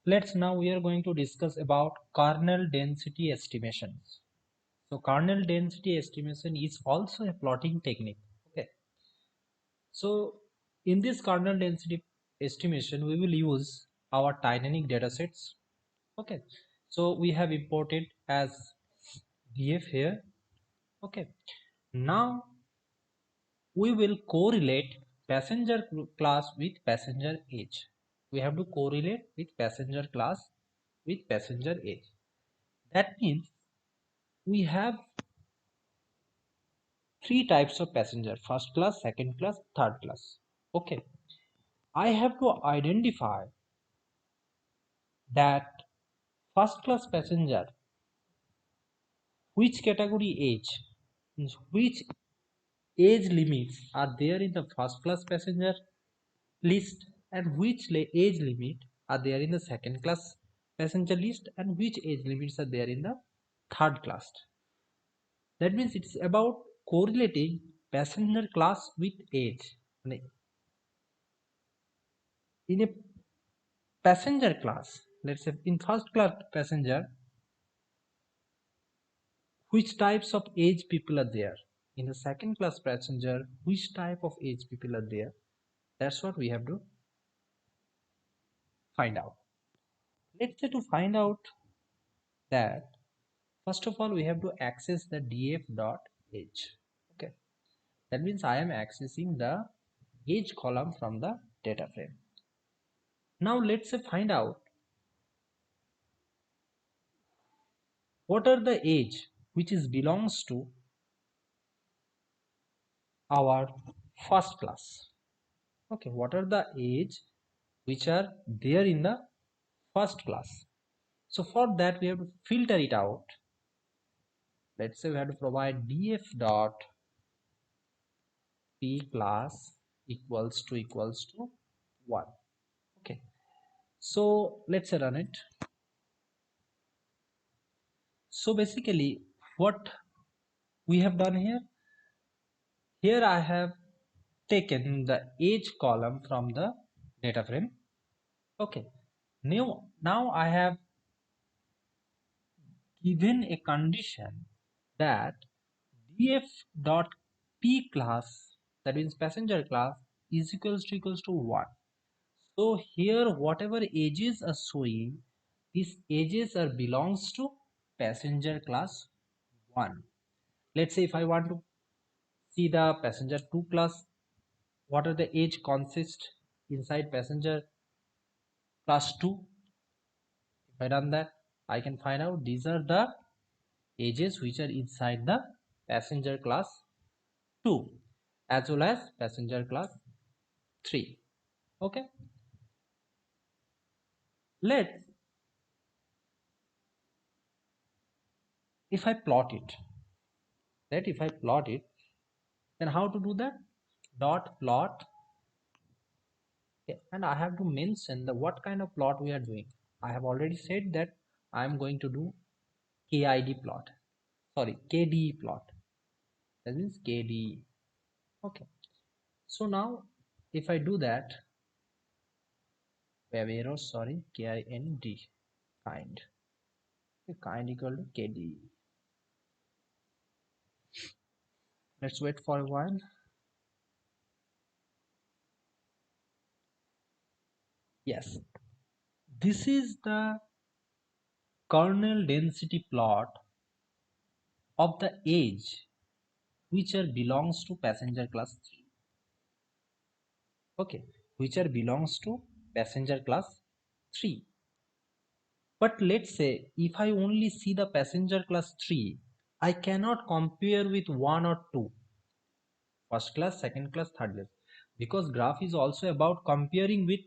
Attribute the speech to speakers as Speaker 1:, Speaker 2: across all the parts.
Speaker 1: Now we are going to discuss about kernel density estimations. So kernel density estimation is also a plotting technique. Okay. So in this kernel density estimation, we will use our dynamic datasets. Okay. So we have imported as DF here. Okay. Now we will correlate passenger class with passenger age. We have to correlate with passenger class with passenger age. That means we have three types of passenger: first class, second class, third class. Okay, I have to identify that first class passenger, which category age, means which age limits are there in the first class passenger list, and which age limit are there in the second class passenger list, and which age limits are there in the third class. That means it's about correlating passenger class with age. In a passenger class, let's say in first class passenger, which types of age people are there? In the second class passenger, which type of age people are there? That's what we have to find out. Let's say to find out that, first of all we have to access the df dot age. Okay, that means I am accessing the age column from the data frame. Now let's say find out what are the age which is belongs to our first class. Okay, what are the age which are there in the first class? So for that we have to filter it out. Let's say we have to provide df dot p class equals to 1. Okay, so let's run it. So basically what we have done here I have taken the age column from the data frame. Okay, now I have given a condition that df dot p class, that means passenger class, is equals to 1. So here whatever ages are showing, these ages are belongs to passenger class 1. Let's say if I want to see the passenger 2 class, what are the age consist inside passenger class 2? If I run that, I can find out these are the ages which are inside the passenger class 2 as well as passenger class 3. Okay, let's, if I plot it, then how to do that? Dot plot. Okay, and I have to mention the what kind of plot we are doing. I have already said that I am going to do KID plot, sorry, KDE plot. That means KDE. Okay, so now if I do that, we have arrows, sorry, KIND, kind. Okay, kind equal to KDE. Let's wait for a while. Yes, this is the kernel density plot of the age which are belongs to passenger class 3. Okay, which are belongs to passenger class 3. But let's say if I only see the passenger class 3, I cannot compare with 1 or 2, first class, second class, third class, because graph is also about comparing with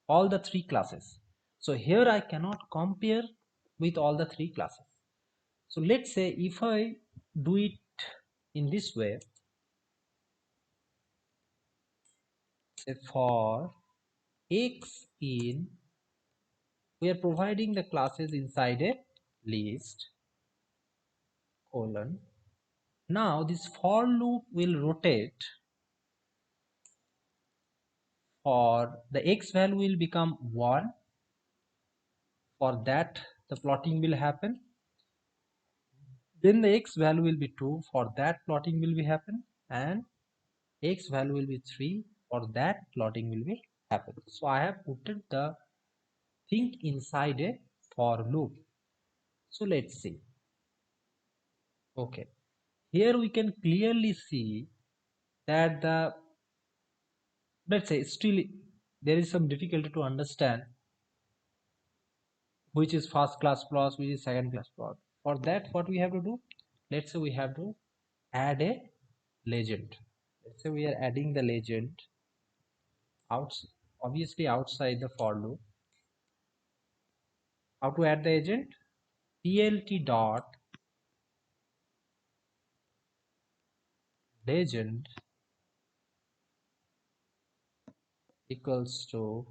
Speaker 1: all the three classes. So here I cannot compare with all the three classes. So let's say if I do it in this way, say for x in, we are providing the classes inside a list, colon. Now this for loop will rotate, for the x value will become 1, For that, the plotting will happen. Then the x value will be 2. For that, plotting will be happen. And x value will be 3. For that, plotting will be happen. So I have put the thing inside a for loop. So let's see. Okay. Here we can clearly see that the, let's say, still there is some difficulty to understand which is first class plot, which is second class plot. For that, what we have to do, let's say we have to add a legend. Let's say we are adding the legend out, obviously outside the for loop. How to add the agent? plt dot legend equals to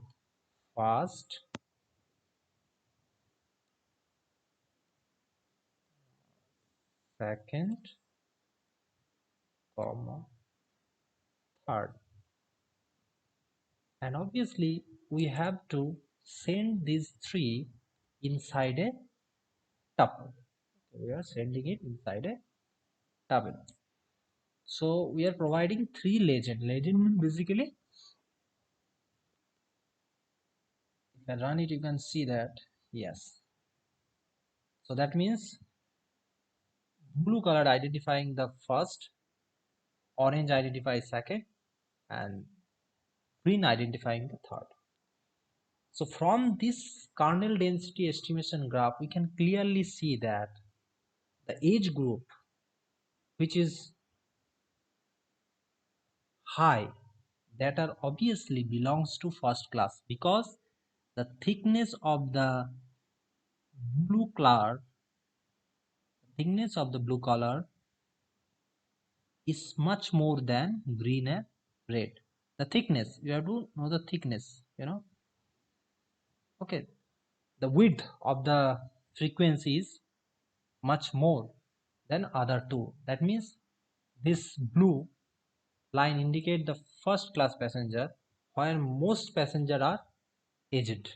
Speaker 1: first, second, comma, third. And obviously we have to send these three inside a tuple. We are sending it inside a tuple. So we are providing three legend. Legend means basically, if I run it, you can see that, yes. So that means blue color identifying the first, orange identifies second, and green identifying the third. So from this kernel density estimation graph, we can clearly see that the age group which is high, that are obviously belongs to first class, because the thickness of the blue color, is much more than green and red. The thickness, you have to know the thickness, okay. The width of the frequency is much more than other two. That means this blue line indicate the first class passenger, while most passenger are aged.